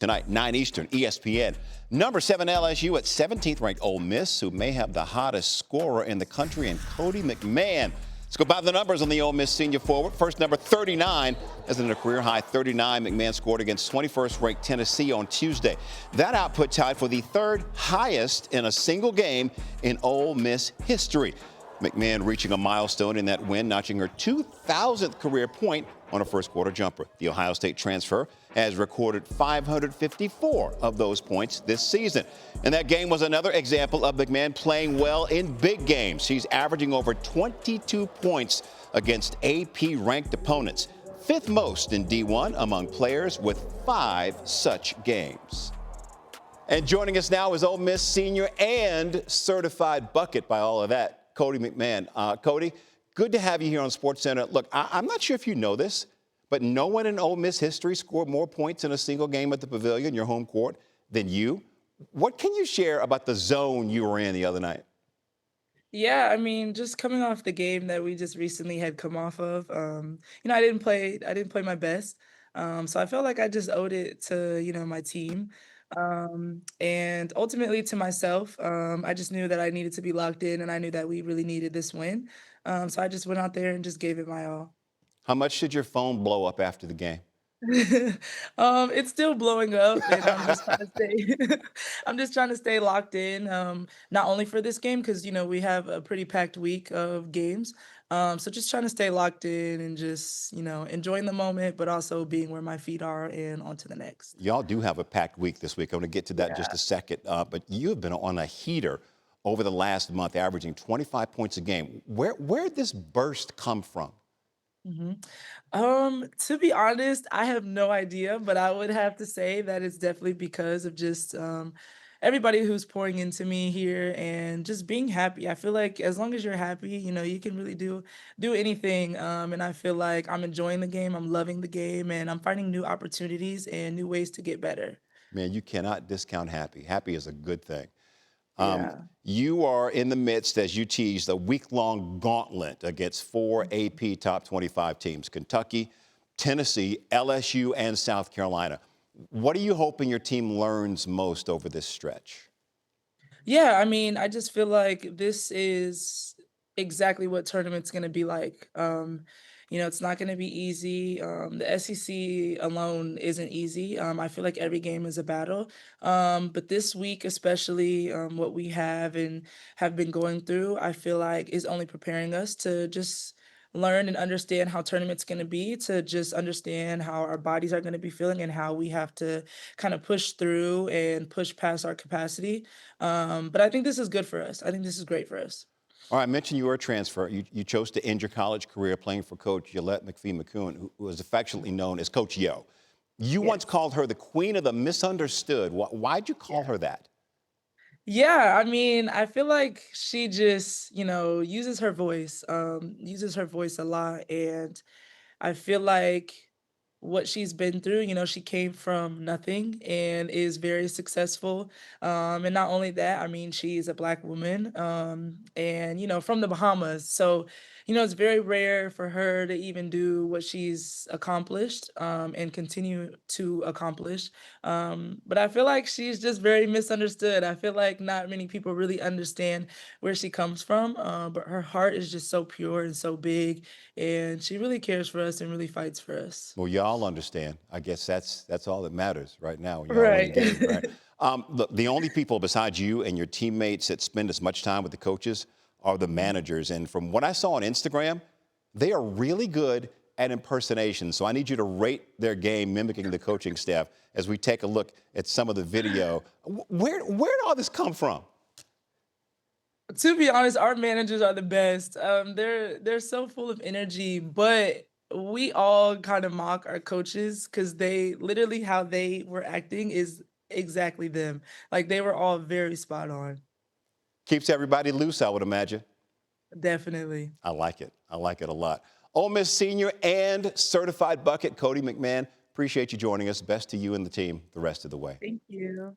Tonight, 9 Eastern, ESPN. Number 7 LSU at 17th ranked Ole Miss, who may have the hottest scorer in the country, and Cotie McMahon. Let's go by the numbers on the Ole Miss senior forward. First, number 39, as in a career-high 39, McMahon scored against 21st ranked Tennessee on Tuesday. That output tied for the third highest in a single game in Ole Miss history. McMahon reaching a milestone in that win, notching her 2,000th career point on a first-quarter jumper. The Ohio State transfer has recorded 554 of those points this season. And that game was another example of McMahon playing well in big games. She's averaging over 22 points against AP-ranked opponents, fifth most in D1 among players with 5 such games. And joining us now is Ole Miss senior and certified bucket by all of that, Cotie McMahon. Cotie, good to have you here on SportsCenter. Look, I'm not sure if you know this, but no one in Ole Miss history scored more points in a single game at the Pavilion, your home court, than you. What can you share about the zone you were in the other night? Yeah, I mean, just coming off the game that we just recently had come off of, I didn't play my best. So I felt like I just owed it to, my team. And ultimately to myself. I just knew that I needed to be locked in and I knew that we really needed this win. So I just went out there and just gave it my all. How much did your phone blow up after the game? It's still blowing up, and I'm just trying to stay I'm just trying to stay locked in, not only for this game because we have a pretty packed week of games. So just trying to stay locked in and just, enjoying the moment, but also being where my feet are and on to the next. Y'all do have a packed week this week. I'm going to get to that in just Yeah. a second. But you have been on a heater over the last month, averaging 25 points a game. Where did this burst come from? Mhm. To be honest, I have no idea, but I would have to say that it's definitely because of just everybody who's pouring into me here and just being happy. I feel like as long as you're happy, you can really do anything. And I feel like I'm enjoying the game, I'm loving the game, and I'm finding new opportunities and new ways to get better. Man, you cannot discount happy. Happy is a good thing. Um, Yeah. you are in the midst, as you teased, a week-long gauntlet against 4 AP top 25 teams: Kentucky, Tennessee, LSU, and South Carolina. What are you hoping your team learns most over this stretch? Yeah, I mean, I just feel like this is exactly what tournament's gonna be like. It's not gonna be easy. The SEC alone isn't easy. I feel like every game is a battle. But this week, especially, what we have and have been going through, I feel like is only preparing us to just learn and understand how tournament's gonna be, to just understand how our bodies are gonna be feeling and how we have to kind of push through and push past our capacity. But I think this is good for us. I think this is great for us. All right, I mentioned you were a transfer. You chose to end your college career playing for Coach Yolette McPhee-McCoon, who was affectionately known as Coach Yo. You once Yes. called her the queen of the misunderstood. Why'd you call Yeah. her that? Yeah, I mean, I feel like she just, uses her voice a lot. And I feel like what she's been through, she came from nothing and is very successful. And not only that, I mean, she's a Black woman, and, from the Bahamas. So, it's very rare for her to even do what she's accomplished, and continue to accomplish. But I feel like she's just very misunderstood. I feel like not many people really understand where she comes from, but her heart is just so pure and so big, and she really cares for us and really fights for us. Well, y'all understand. I guess that's all that matters right now when y'all win a Right. game, right? Look, the only people besides you and your teammates that spend as much time with the coaches are the managers. And from what I saw on Instagram, they are really good at impersonation. So I need you to rate their game mimicking the coaching staff as we take a look at some of the video. Where did all this come from? To be honest, our managers are the best. They're so full of energy, but we all kind of mock our coaches because they literally how they were acting is exactly them. Like they were all very spot on. Keeps everybody loose, I would imagine. Definitely. I like it. I like it a lot. Ole Miss senior and certified bucket, Cotie McMahon. Appreciate you joining us. Best to you and the team the rest of the way. Thank you.